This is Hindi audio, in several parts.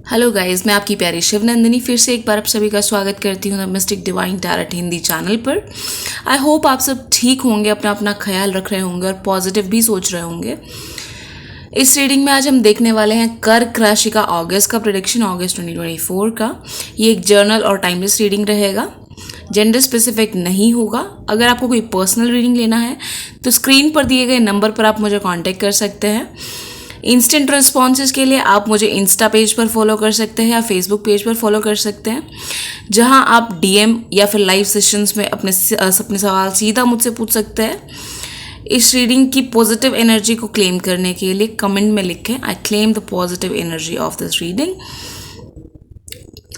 हेलो गाइस, मैं आपकी प्यारी शिवनंदिनी फिर से एक बार आप सभी का स्वागत करती हूँ the mystic divine tarot Hindi channel पर। आई होप आप सब ठीक होंगे, अपना अपना ख्याल रख रहे होंगे और पॉजिटिव भी सोच रहे होंगे। इस रीडिंग में आज हम देखने वाले हैं कर्क राशि का अगस्त का प्रेडिक्शन, अगस्त 2024 का। ये एक जर्नल और टाइमलेस रीडिंग रहेगा, जेंडर स्पेसिफिक नहीं होगा। अगर आपको कोई पर्सनल रीडिंग लेना है तो स्क्रीन पर दिए गए नंबर पर आप मुझे कांटेक्ट कर सकते हैं। इंस्टेंट रिस्पॉन्सेज के लिए आप मुझे इंस्टा पेज पर फॉलो कर सकते हैं या फेसबुक पेज पर फॉलो कर सकते हैं, जहां आप डीएम या फिर लाइव सेशंस में अपने सवाल सीधा मुझसे पूछ सकते हैं। इस रीडिंग की पॉजिटिव एनर्जी को क्लेम करने के लिए कमेंट में लिखें I claim the positive energy of this reading.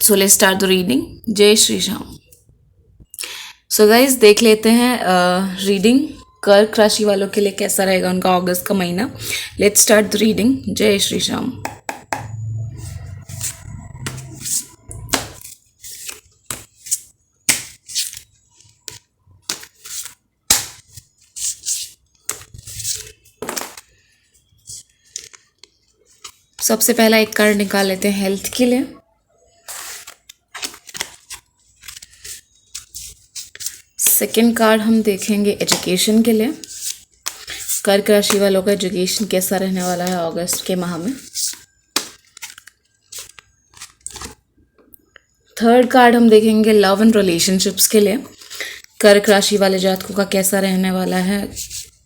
So let's start the reading. जय श्री राम। सो गाइज देख लेते हैं रीडिंग कर्क राशि वालों के लिए कैसा रहेगा उनका अगस्त का महीना। Let's start the reading. जय श्री राम। सबसे पहला एक कार्ड निकाल लेते हैं हेल्थ के लिए। सेकेंड कार्ड हम देखेंगे एजुकेशन के लिए। कर्क राशि वालों का एजुकेशन कैसा रहने वाला है अगस्त के माह में। थर्ड कार्ड हम देखेंगे लव एंड रिलेशनशिप्स के लिए। कर्क राशि वाले जातकों का कैसा रहने वाला है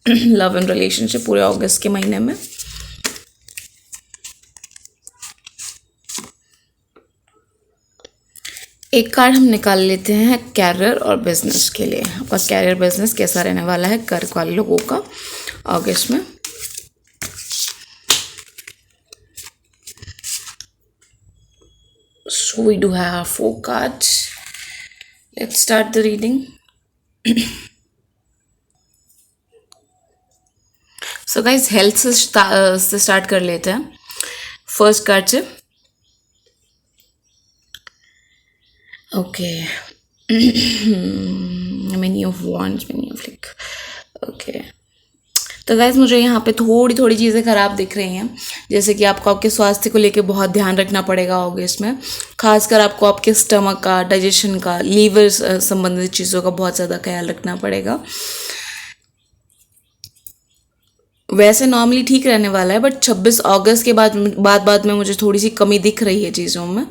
लव एंड रिलेशनशिप पूरे अगस्त के महीने में। एक कार्ड हम निकाल लेते हैं कैरियर और बिजनेस के लिए। आपका कैरियर बिजनेस कैसा रहने वाला है कर्क वाले लोगों का अगस्त में। So we do have 4 cards. Let's start the reading. So guys, health से स्टार्ट कर लेते हैं। फर्स्ट कार्ड से Okay. Many of wands, many of like okay. तो गाइज मुझे यहाँ पे थोड़ी थोड़ी चीज़ें ख़राब दिख रही हैं, जैसे कि आपको आपके स्वास्थ्य को लेके बहुत ध्यान रखना पड़ेगा अगस्त में। खासकर आपको आपके स्टमक का, डाइजेशन का, लीवर संबंधित चीज़ों का बहुत ज़्यादा ख्याल रखना पड़ेगा। वैसे नॉर्मली ठीक रहने वाला है, बट 26 अगस्त के बाद में मुझे थोड़ी सी कमी दिख रही है चीज़ों में।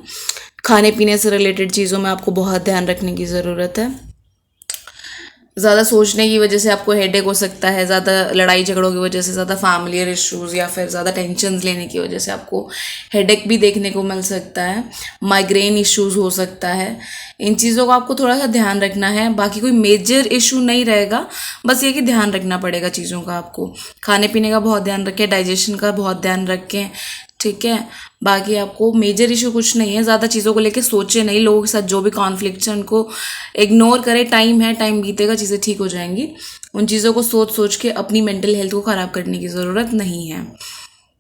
खाने पीने से रिलेटेड चीज़ों में आपको बहुत ध्यान रखने की ज़रूरत है। ज़्यादा सोचने की वजह से आपको हेडेक हो सकता है, ज़्यादा लड़ाई झगड़ों की वजह से, ज़्यादा फैमिलियर इश्यूज़ या फिर ज़्यादा टेंशन्स लेने की वजह से आपको हेडेक भी देखने को मिल सकता है। माइग्रेन इश्यूज़ हो सकता है। इन चीज़ों का आपको थोड़ा सा ध्यान रखना है। बाकी कोई मेजर इशू नहीं रहेगा, बस ये कि ध्यान रखना पड़ेगा चीज़ों का आपको। खाने पीने का बहुत ध्यान रखें, डाइजेशन का बहुत ध्यान रखें, ठीक है। बाकी आपको मेजर इशू कुछ नहीं है। ज़्यादा चीज़ों को लेके सोचे नहीं। लोगों के साथ जो भी कॉन्फ्लिक्ट है उनको इग्नोर करें। टाइम है, टाइम बीतेगा, चीज़ें ठीक हो जाएंगी। उन चीज़ों को सोच के अपनी मेंटल हेल्थ को ख़राब करने की ज़रूरत नहीं है।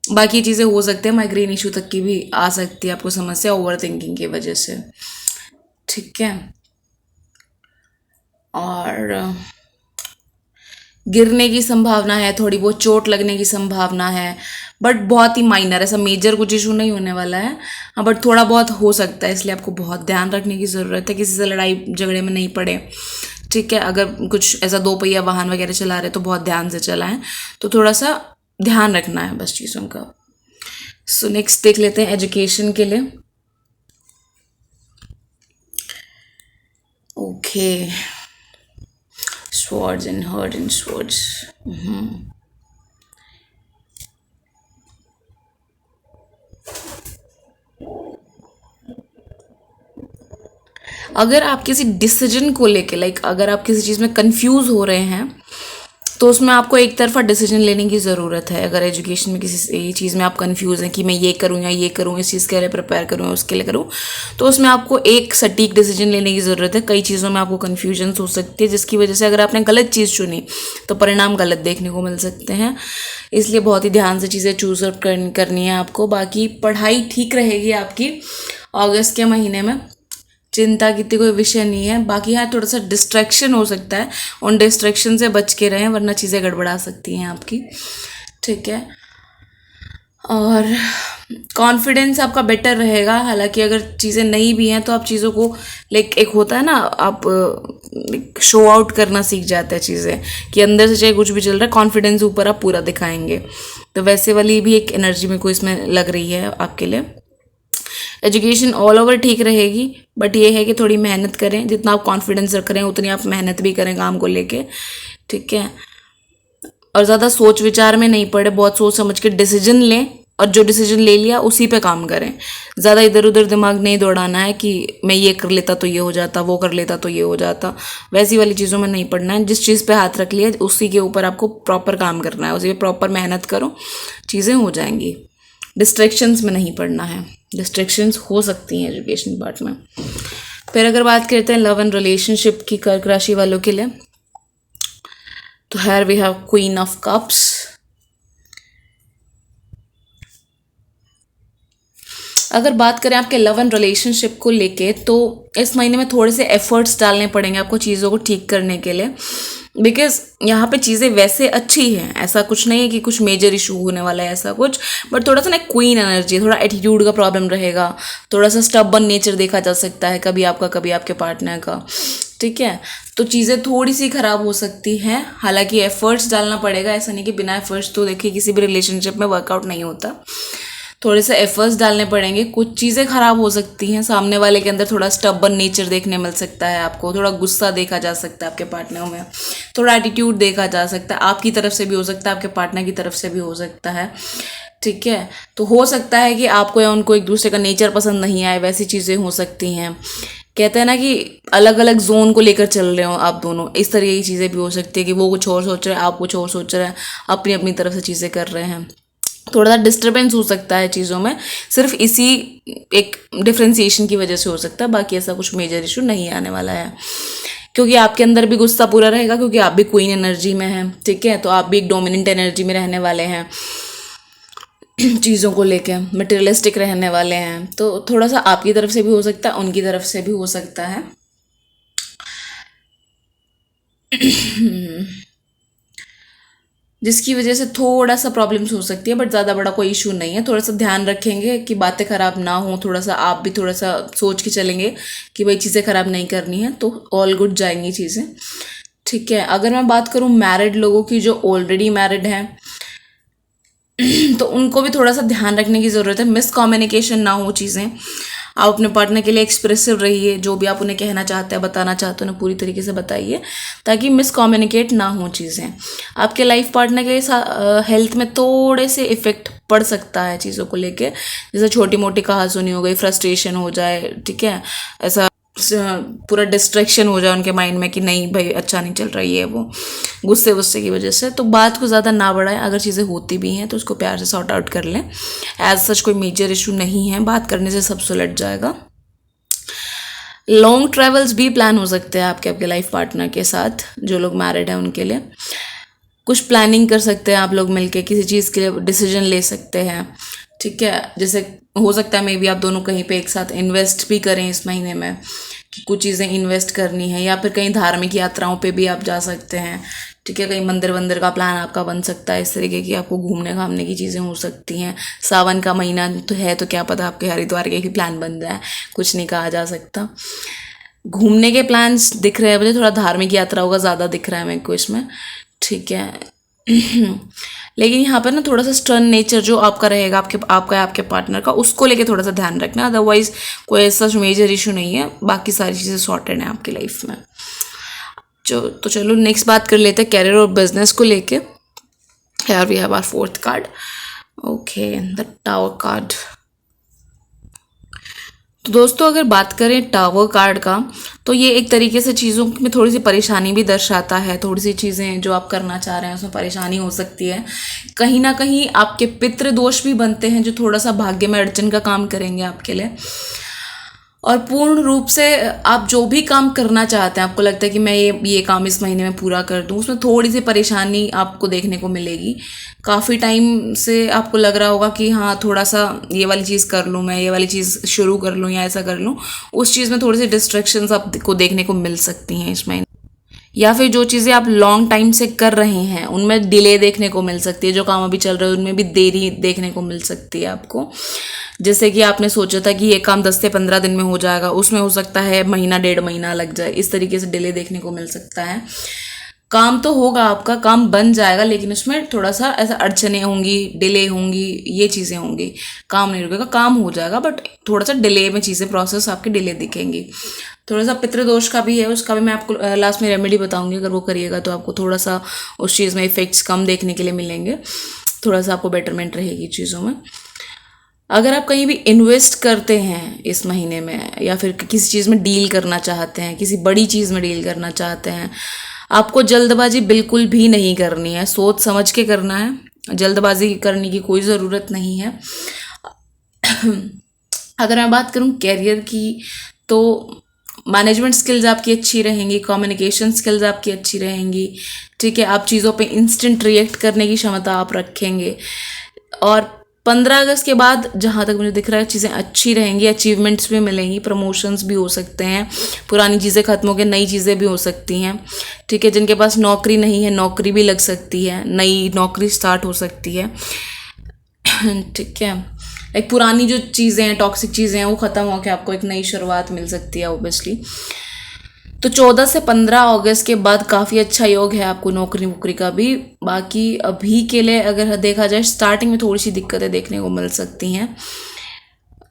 बाकी चीज़ें हो सकते हैं, माइग्रेन इशू तक की भी आ सकती है आपको समस्या ओवर थिंकिंग की वजह से, ठीक है। और गिरने की संभावना है, थोड़ी बहुत चोट लगने की संभावना है, बट बहुत ही माइनर, ऐसा मेजर कुछ इशू नहीं होने वाला है। हाँ, बट थोड़ा बहुत हो सकता है, इसलिए आपको बहुत ध्यान रखने की ज़रूरत है। किसी से लड़ाई झगड़े में नहीं पड़े, ठीक है। अगर कुछ ऐसा 2 पहिया वाहन वगैरह चला रहे तो बहुत ध्यान से चलाएं। तो थोड़ा सा ध्यान रखना है बस चीज़ों का। सो नेक्स्ट देख लेते हैं एजुकेशन के लिए। Okay, swords and hurt and swords. अगर आप किसी डिसीजन को लेके अगर आप किसी चीज़ में कंफ्यूज हो रहे हैं तो उसमें आपको एक तरफा डिसीजन लेने की ज़रूरत है। अगर एजुकेशन में किसी चीज़ में आप कंफ्यूज हैं कि मैं ये करूँ या ये करूँ, इस चीज़ के लिए प्रिपेयर करूँ या उसके लिए करूँ, तो उसमें आपको एक सटीक डिसीजन लेने की ज़रूरत है। कई चीज़ों में आपको कन्फ्यूजन हो सकती है, जिसकी वजह से अगर आपने गलत चीज़ चुनी तो परिणाम गलत देखने को मिल सकते हैं। इसलिए बहुत ही ध्यान से चीज़ें चूज अप करनी है आपको। बाकी पढ़ाई ठीक रहेगी आपकी अगस्त के महीने में, चिंता की कोई विषय नहीं है। बाकी हाँ, थोड़ा सा डिस्ट्रैक्शन हो सकता है, उन डिस्ट्रैक्शन से बच के रहें वरना चीज़ें गड़बड़ा सकती हैं आपकी, ठीक है। और कॉन्फिडेंस आपका बेटर रहेगा। हालांकि अगर चीज़ें नहीं भी हैं तो आप चीज़ों को लाइक एक होता है ना, आप शो आउट करना सीख जाते हैं चीज़ें कि अंदर से चाहे कुछ भी चल रहा है, कॉन्फिडेंस ऊपर आप पूरा दिखाएंगे। तो वैसे वाली भी एक एनर्जी मेरे को इसमें लग रही है आपके लिए। एजुकेशन ऑल ओवर ठीक रहेगी, बट ये है कि थोड़ी मेहनत करें। जितना आप कॉन्फिडेंस रख रहे हैं उतनी आप मेहनत भी करें काम को लेके, ठीक है। और ज़्यादा सोच विचार में नहीं पड़े, बहुत सोच समझ के डिसीजन लें और जो डिसीजन ले लिया उसी पे काम करें। ज़्यादा इधर उधर दिमाग नहीं दौड़ाना है कि मैं ये कर लेता तो ये हो जाता, वो कर लेता तो ये हो जाता, वैसी वाली चीज़ों में नहीं पड़ना है। जिस चीज़ पे हाथ रख लिया उसी के ऊपर आपको प्रॉपर काम करना है, उसी पे प्रॉपर मेहनत करो, चीज़ें हो जाएंगी। डिस्ट्रैक्शंस में नहीं पड़ना है, डिस्ट्रैक्शंस हो सकती हैं एजुकेशन पार्ट में। फिर अगर बात करते हैं लव एंड रिलेशनशिप की कर्क राशि वालों के लिए, तो here we have queen of cups. अगर बात करें आपके लव एंड रिलेशनशिप को लेके, तो इस महीने में थोड़े से एफर्ट्स डालने पड़ेंगे आपको चीज़ों को ठीक करने के लिए, बिकॉज यहाँ पे चीज़ें वैसे अच्छी हैं, ऐसा कुछ नहीं है कि कुछ मेजर इशू होने वाला है ऐसा कुछ, बट थोड़ा सा ना क्वीन एनर्जी, थोड़ा एटीट्यूड का प्रॉब्लम रहेगा, थोड़ा सा स्टबर्न नेचर देखा जा सकता है कभी आपका कभी आपके पार्टनर का, ठीक है। तो चीज़ें थोड़ी सी ख़राब हो सकती हैं। हालांकि एफर्ट्स डालना पड़ेगा, ऐसा नहीं कि बिना एफर्ट्स तो देखिए किसी भी रिलेशनशिप में वर्कआउट नहीं होता। थोड़े से एफर्ट्स डालने पड़ेंगे, कुछ चीज़ें ख़राब हो सकती हैं, सामने वाले के अंदर थोड़ा स्टबर्न नेचर देखने मिल सकता है आपको, थोड़ा गुस्सा देखा जा सकता है आपके पार्टनर में, थोड़ा एटीट्यूड देखा जा सकता है, आपकी तरफ से भी हो सकता है, आपके पार्टनर की तरफ से भी हो सकता है, ठीक है। तो हो सकता है कि आपको या उनको एक दूसरे का नेचर पसंद नहीं आए, वैसी चीज़ें हो सकती हैं। कहते हैं ना कि अलग अलग जोन को लेकर चल रहे हो आप दोनों, इस तरह की चीज़ें भी हो सकती है कि वो कुछ और सोच रहे हैं, आप कुछ और सोच रहे हैं, अपनी अपनी तरफ से चीज़ें कर रहे हैं। थोड़ा सा डिस्टर्बेंस हो सकता है चीज़ों में, सिर्फ इसी एक डिफ्रेंसिएशन की वजह से हो सकता है, बाकी ऐसा कुछ मेजर इशू नहीं आने वाला है। क्योंकि आपके अंदर भी गुस्सा पूरा रहेगा, क्योंकि आप भी क्वीन एनर्जी में हैं, ठीक है। तो आप भी एक डोमिनेंट एनर्जी में रहने वाले हैं, चीज़ों को लेके मटेरियलिस्टिक रहने वाले हैं। तो थोड़ा सा आपकी तरफ से भी हो सकता है, उनकी तरफ से भी हो सकता है। जिसकी वजह से थोड़ा सा प्रॉब्लम्स हो सकती है, बट ज़्यादा बड़ा कोई इशू नहीं है। थोड़ा सा ध्यान रखेंगे कि बातें ख़राब ना हो, थोड़ा सा आप भी थोड़ा सा सोच के चलेंगे कि भाई चीज़ें ख़राब नहीं करनी है, तो ऑल गुड जाएंगी चीज़ें, ठीक है। अगर मैं बात करूँ मैरिड लोगों की जो ऑलरेडी मैरिड हैं, तो उनको भी थोड़ा सा ध्यान रखने की ज़रूरत है, मिसकम्युनिकेशन ना हो चीज़ें। आप अपने पार्टनर के लिए एक्सप्रेसिव रहिए, जो भी आप उन्हें कहना चाहते हैं, बताना चाहते हो, उन्हें पूरी तरीके से बताइए, ताकि मिसकम्युनिकेट ना हो चीज़ें। आपके लाइफ पार्टनर के हेल्थ में थोड़े से इफ़ेक्ट पड़ सकता है चीज़ों को लेके, जैसे छोटी मोटी कहासुनी हो गई, फ्रस्ट्रेशन हो जाए, ठीक है, ऐसा पूरा डिस्ट्रैक्शन हो जाए उनके माइंड में कि नहीं भाई अच्छा नहीं चल रही है, वो गुस्से वुस्से की वजह से। तो बात को ज़्यादा ना बढ़ाएं, अगर चीज़ें होती भी हैं तो उसको प्यार से सॉर्ट आउट कर लें। एज सच कोई मेजर इशू नहीं है, बात करने से सब सुलझ जाएगा। लॉन्ग ट्रैवल्स भी प्लान हो सकते हैं आपके लाइफ पार्टनर के साथ, जो लोग मैरिड हैं उनके लिए कुछ प्लानिंग कर सकते हैं आप लोग मिलके, किसी चीज़ के लिए डिसीजन ले सकते हैं, ठीक है। जैसे हो सकता है मे बी आप दोनों कहीं पे एक साथ इन्वेस्ट भी करें इस महीने में, कि कुछ चीज़ें इन्वेस्ट करनी है, या फिर कहीं धार्मिक यात्राओं पे भी आप जा सकते हैं, ठीक है। कहीं मंदिर वंदिर का प्लान आपका बन सकता है, इस तरीके की आपको घूमने घामने की चीज़ें हो सकती हैं। सावन का महीना तो है, तो क्या पता आपके हरिद्वार के भी प्लान बन जाए, कुछ नहीं कहा जा सकता। घूमने के प्लान्स दिख रहे हैं मुझे, थोड़ा धार्मिक यात्राओं का ज़्यादा दिख रहा है मेरे को इसमें, ठीक है। लेकिन यहाँ पर ना थोड़ा सा स्टर्न नेचर जो आपका रहेगा, आपके पार्टनर का, उसको लेके थोड़ा सा ध्यान रखना। अदरवाइज कोई ऐसा मेजर इशू नहीं है, बाकी सारी चीज़ें सॉर्टेड हैं आपकी लाइफ में। तो चलो नेक्स्ट बात कर लेते हैं कैरियर और बिजनेस को लेके। Here we have our fourth card, okay, the tower card. तो दोस्तों अगर बात करें टावर कार्ड का, तो ये एक तरीके से चीज़ों में थोड़ी सी परेशानी भी दर्शाता है। थोड़ी सी चीज़ें जो आप करना चाह रहे हैं उसमें परेशानी हो सकती है, कहीं ना कहीं आपके पितृ दोष भी बनते हैं जो थोड़ा सा भाग्य में अड़चन का काम करेंगे आपके लिए। और पूर्ण रूप से आप जो भी काम करना चाहते हैं, आपको लगता है कि मैं ये काम इस महीने में पूरा कर दूं, उसमें थोड़ी सी परेशानी आपको देखने को मिलेगी। काफ़ी टाइम से आपको लग रहा होगा कि हाँ थोड़ा सा ये वाली चीज़ कर लूँ, मैं ये वाली चीज़ शुरू कर लूँ या ऐसा कर लूँ, उस चीज़ में थोड़ी सी डिस्ट्रैक्शंस आपको देखने को मिल सकती हैं इस महीने। या फिर जो चीज़ें आप लॉन्ग टाइम से कर रहे हैं उनमें डिले देखने को मिल सकती है। जो काम अभी चल रहे हैं उनमें भी देरी देखने को मिल सकती है आपको। जैसे कि आपने सोचा था कि ये काम 10 से 15 दिन में हो जाएगा, उसमें हो सकता है महीना 1.5 महीना लग जाए। इस तरीके से डिले देखने को मिल सकता है। काम तो होगा, आपका काम बन जाएगा, लेकिन उसमें थोड़ा सा ऐसा अड़चने होंगी, डिले होंगी, ये चीज़ें होंगी। काम नहीं रुकेगा, काम हो जाएगा, बट थोड़ा सा डिले में चीज़ें, प्रोसेस आपके डिले दिखेंगी। थोड़ा सा पितृदोष का भी है, उसका भी मैं आपको लास्ट में रेमेडी बताऊंगी। अगर वो करिएगा तो आपको थोड़ा सा उस चीज़ में इफेक्ट्स कम देखने के लिए मिलेंगे, थोड़ा सा आपको बेटरमेंट रहेगी चीज़ों में। अगर आप कहीं भी इन्वेस्ट करते हैं इस महीने में, या फिर किसी चीज़ में डील करना चाहते हैं, किसी बड़ी चीज़ में डील करना चाहते हैं, आपको जल्दबाजी बिल्कुल भी नहीं करनी है, सोच समझ के करना है। जल्दबाजी करने की कोई ज़रूरत नहीं है। अगर मैं बात करूं कैरियर की, तो मैनेजमेंट स्किल्स आपकी अच्छी रहेंगी, कम्युनिकेशन स्किल्स आपकी अच्छी रहेंगी, ठीक है। आप चीज़ों पे इंस्टेंट रिएक्ट करने की क्षमता आप रखेंगे। और 15 अगस्त के बाद जहाँ तक मुझे दिख रहा है चीज़ें अच्छी रहेंगी, अचीवमेंट्स भी मिलेंगी, प्रमोशंस भी हो सकते हैं, पुरानी चीज़ें खत्म होकर नई चीज़ें भी हो सकती हैं, ठीक है। जिनके पास नौकरी नहीं है, नौकरी भी लग सकती है, नई नौकरी स्टार्ट हो सकती है, ठीक है। एक पुरानी जो चीज़ें हैं, टॉक्सिक चीज़ें हैं, वो ख़त्म होकर आपको एक नई शुरुआत मिल सकती है ओबियसली। तो 14 से 15 अगस्त के बाद काफ़ी अच्छा योग है आपको नौकरी वोकरी का भी। बाकी अभी के लिए अगर देखा जाए, स्टार्टिंग में थोड़ी सी दिक्कतें देखने को मिल सकती हैं,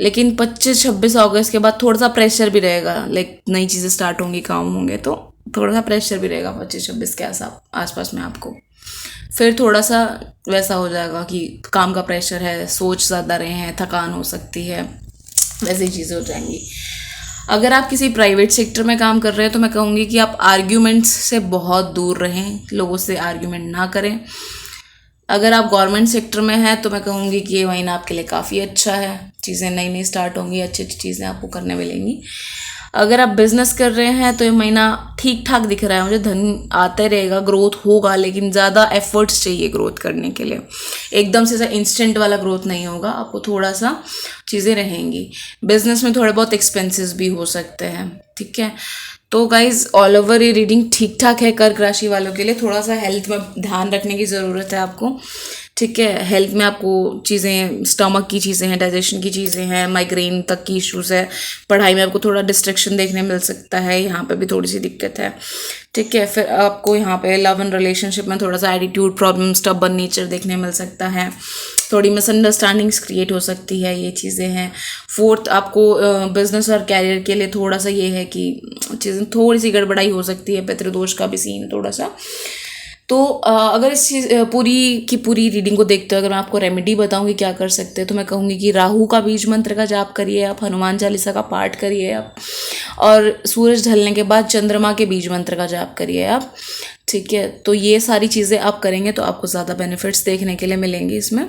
लेकिन 25-26 अगस्त के बाद थोड़ा सा प्रेशर भी रहेगा। लाइक नई चीज़ें स्टार्ट होंगी, काम होंगे, तो थोड़ा सा प्रेशर भी रहेगा 25-26 के आसपास में आपको। फिर थोड़ा सा वैसा हो जाएगा कि काम का प्रेशर है, सोच ज़्यादा रहे हैं, थकान हो सकती है, वैसी चीज़ें हो जाएंगी। अगर आप किसी प्राइवेट सेक्टर में काम कर रहे हैं तो मैं कहूँगी कि आप आर्ग्यूमेंट्स से बहुत दूर रहें, लोगों से आर्ग्यूमेंट ना करें। अगर आप गवर्नमेंट सेक्टर में हैं तो मैं कहूँगी कि ये महीना आपके लिए काफ़ी अच्छा है, चीज़ें नई नई स्टार्ट होंगी, अच्छी अच्छी चीज़ें आपको करने मिलेंगी। अगर आप बिजनेस कर रहे हैं तो ये महीना ठीक ठाक दिख रहा है मुझे, धन आता रहेगा, ग्रोथ होगा, लेकिन ज़्यादा एफर्ट्स चाहिए ग्रोथ करने के लिए। एकदम से इंस्टेंट वाला ग्रोथ नहीं होगा, आपको थोड़ा सा चीज़ें रहेंगी। बिजनेस में थोड़े बहुत एक्सपेंसेस भी हो सकते हैं, ठीक है। तो गाइज ऑल ओवर ये रीडिंग ठीक ठाक है कर्क राशि वालों के लिए। थोड़ा सा हेल्थ में ध्यान रखने की ज़रूरत है आपको, ठीक है। हेल्थ में आपको चीज़ें, स्टमक की चीज़ें हैं, डाइजेशन की चीज़ें हैं, माइग्रेन तक की इश्यूज़ है। पढ़ाई में आपको थोड़ा डिस्ट्रैक्शन देखने मिल सकता है, यहाँ पे भी थोड़ी सी दिक्कत है, ठीक है। फिर आपको यहाँ पे लव एंड रिलेशनशिप में थोड़ा सा एटीट्यूड प्रॉब्लम, स्टबर्न नेचर देखने मिल सकता है, थोड़ी मिसअंडरस्टैंडिंग्स क्रिएट हो सकती है, ये चीज़ें हैं। फोर्थ, आपको बिजनेस और कैरियर के लिए थोड़ा सा ये है कि चीज़ें थोड़ी सी गड़बड़ाई हो सकती है, पितृदोष का भी सीन थोड़ा सा। तो अगर इस चीज़ पूरी की पूरी रीडिंग को देखते हो, अगर मैं आपको रेमेडी बताऊंगी क्या कर सकते हैं, तो मैं कहूँगी कि राहु का बीज मंत्र का जाप करिए आप, हनुमान चालीसा का पाठ करिए आप, और सूरज ढलने के बाद चंद्रमा के बीज मंत्र का जाप करिए आप, ठीक है। तो ये सारी चीज़ें आप करेंगे तो आपको ज़्यादा बेनिफिट्स देखने के लिए मिलेंगे इसमें,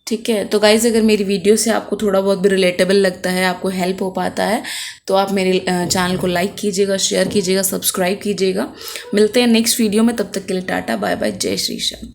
ठीक है। तो गाइज़ अगर मेरी वीडियो से आपको थोड़ा बहुत भी रिलेटेबल लगता है, आपको हेल्प हो पाता है, तो आप मेरे चैनल को लाइक कीजिएगा, शेयर कीजिएगा, सब्सक्राइब कीजिएगा। मिलते हैं नेक्स्ट वीडियो में, तब तक के लिए टाटा बाय बाय, जय श्री श्याम।